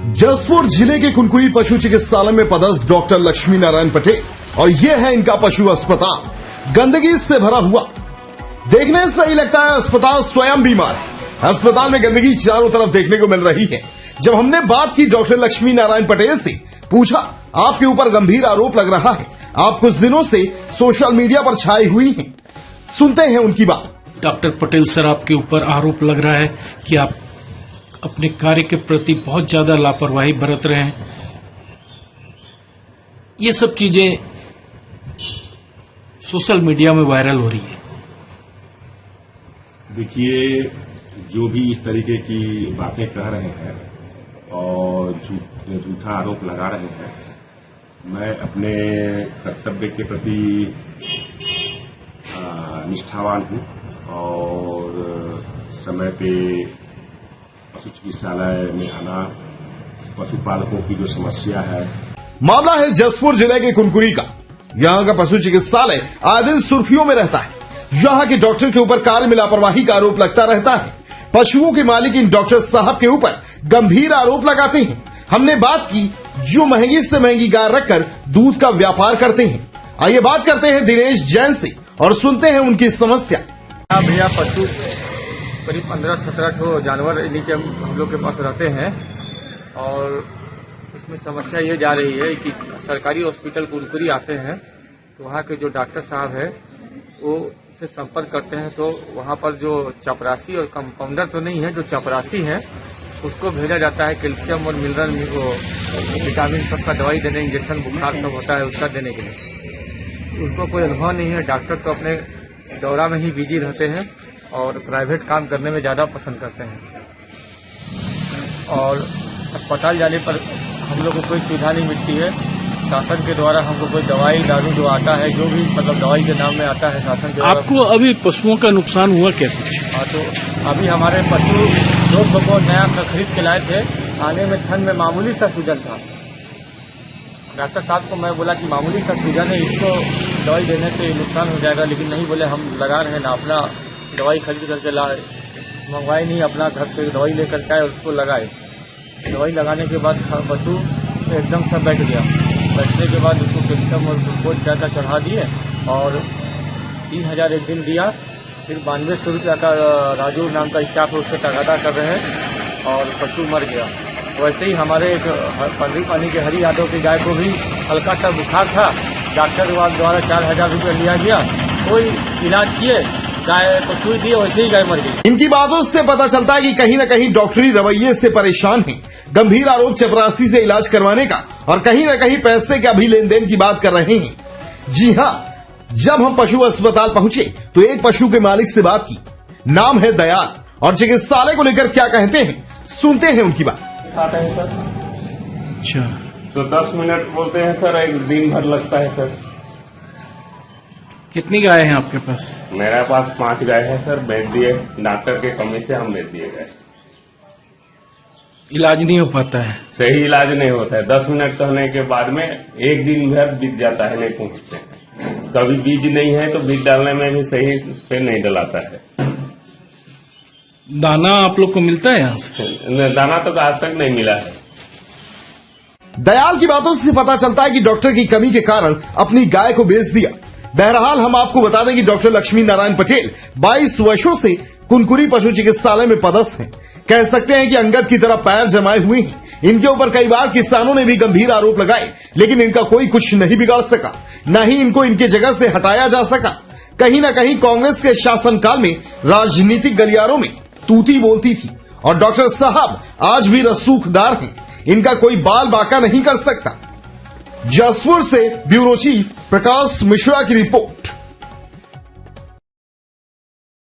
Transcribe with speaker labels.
Speaker 1: जसपुर जिले के कुनकुरी पशु चिकित्सालय में पदस्थ डॉक्टर लक्ष्मी नारायण पटेल और ये है इनका पशु अस्पताल। गंदगी से भरा हुआ, देखने से ही लगता है अस्पताल स्वयं बीमार है। अस्पताल में गंदगी चारों तरफ देखने को मिल रही है। जब हमने बात की डॉक्टर लक्ष्मी नारायण पटेल से, पूछा आपके ऊपर गंभीर आरोप लग रहा है, आप कुछ दिनों से सोशल मीडिया पर छाई हुई हैं। सुनते हैं उनकी बात।
Speaker 2: डॉक्टर पटेल सर, आपके ऊपर आरोप लग रहा है कि आप अपने कार्य के प्रति बहुत ज्यादा लापरवाही बरत रहे हैं। ये सब चीजें सोशल मीडिया में वायरल हो रही है।
Speaker 3: देखिए, जो भी इस तरीके की बातें कह रहे हैं और झूठा आरोप लगा रहे हैं, मैं अपने कर्तव्य के प्रति निष्ठावान हूं और समय पे पशु चिकित्सालय में आना, पशुपालकों की जो समस्या है।
Speaker 1: मामला है जसपुर जिले के कुनकुरी का। यहाँ का पशु चिकित्सालय आए दिन सुर्खियों में रहता है। यहाँ के डॉक्टर के ऊपर कार्य में लापरवाही का आरोप लगता रहता है। पशुओं के मालिक इन डॉक्टर साहब के ऊपर गंभीर आरोप लगाते हैं। हमने बात की जो महंगी से महंगी गाय रखकर दूध का व्यापार करते हैं। आइए बात करते हैं दिनेश जैन से और सुनते हैं उनकी समस्या।
Speaker 4: भैया, पशु करीब 15-17 ठो जानवर इन्हीं के हम लोग के पास रहते हैं और उसमें समस्या ये जा रही है कि सरकारी हॉस्पिटल कुनकुरी आते हैं तो वहाँ के जो डॉक्टर साहब है वो से संपर्क करते हैं तो वहाँ पर जो चपरासी और कंपाउंडर तो नहीं है, जो चपरासी है उसको भेजा जाता है कैल्शियम और मिनरल विटामिन सबका दवाई देने, इंजेक्शन बुखार सब होता है उसका देने के लिए। उनको कोई अनुभव नहीं है। डॉक्टर तो अपने दौरा में ही बिजी रहते हैं और प्राइवेट काम करने में ज़्यादा पसंद करते हैं और अस्पताल जाने पर हम लोग को कोई सुविधा नहीं मिलती है। शासन के द्वारा हमको कोई दवाई दारू जो आता है, जो भी मतलब दवाई के नाम में आता है शासन के द्वारा।
Speaker 2: आपको अभी पशुओं का नुकसान हुआ क्या कुछ?
Speaker 4: हाँ, तो अभी हमारे पशु 2 को नया खरीद के लाए थे। आने में थन में मामूली सा सूजन था। डॉक्टर साहब को मैं बोला कि मामूली सा सूजन है, इसको दवाई देने से नुकसान हो जाएगा, लेकिन नहीं, बोले हम लगा रहे हैं ना, अपना दवाई खरीद करके लाए, मंगवाए नहीं, अपना घर से दवाई लेकर के आए, उसको लगाए। दवाई लगाने के बाद पशु एकदम से बैठ गया। बैठने के बाद उसको कैल्शियम और ग्लूकोज ज़्यादा चढ़ा दिए और 3000 एक दिन दिया। फिर 9200 रुपया का राजू नाम का स्टाफ है उससे तगादा कर रहे हैं और पशु मर गया। वैसे ही हमारे एक पंडरी पानी के हरि यादव की गाय को भी हल्का सा बुखार था। डॉक्टर द्वारा 4000 रुपया लिया गया, कोई इलाज किए, गाय को सुई दी, वैसे ही गाय मर गई।
Speaker 1: इनकी बातों से पता चलता है कि कहीं न कहीं डॉक्टरी रवैये से परेशान हैं। गंभीर आरोप चपरासी से इलाज करवाने का और कहीं न कहीं पैसे का भी लेन देन की बात कर रहे हैं। जी हाँ, जब हम पशु अस्पताल पहुंचे तो एक पशु के मालिक से बात की। नाम है दयाल और चिकित्सालय को लेकर क्या कहते हैं, सुनते हैं उनकी बात।
Speaker 3: आते हैं सर।
Speaker 2: अच्छा,
Speaker 3: तो 10 मिनट बोलते हैं सर, एक दिन भर लगता है सर।
Speaker 2: कितनी गाय हैं आपके पास?
Speaker 3: मेरे पास 5 गाय है सर, बेच दिए, डॉक्टर के कमी से हम बेच दिए गए।
Speaker 2: इलाज नहीं हो पाता है,
Speaker 3: सही इलाज नहीं होता है। 10 मिनट कहने के बाद में एक दिन भर बीत जाता है, नहीं पहुंचते। कभी बीज नहीं है तो बीज डालने में भी सही से नहीं डलाता है।
Speaker 2: दाना आप लोग को मिलता है यहाँ से?
Speaker 3: दाना तो आज तक नहीं मिला है।
Speaker 1: दयाल की बातों से पता चलता है कि डॉक्टर की कमी के कारण अपनी गाय को बेच दिया। बहरहाल हम आपको बता दें कि डॉक्टर लक्ष्मी नारायण पटेल 22 वर्षों से कुनकुरी पशु चिकित्सालय में पदस्थ हैं। कह सकते हैं कि अंगद की तरह पैर जमाए हुए हैं। इनके ऊपर कई बार किसानों ने भी गंभीर आरोप लगाए, लेकिन इनका कोई कुछ नहीं बिगाड़ सका, न ही इनको इनके जगह से हटाया जा सका। कहीं न कहीं कांग्रेस के शासनकाल में राजनीतिक गलियारों में तूती बोलती थी और डॉक्टर साहब आज भी रसूखदार हैं। इनका कोई बाल बाका नहीं कर सकता। जसपुर से ब्यूरो चीफ प्रकाश मिश्रा की रिपोर्ट।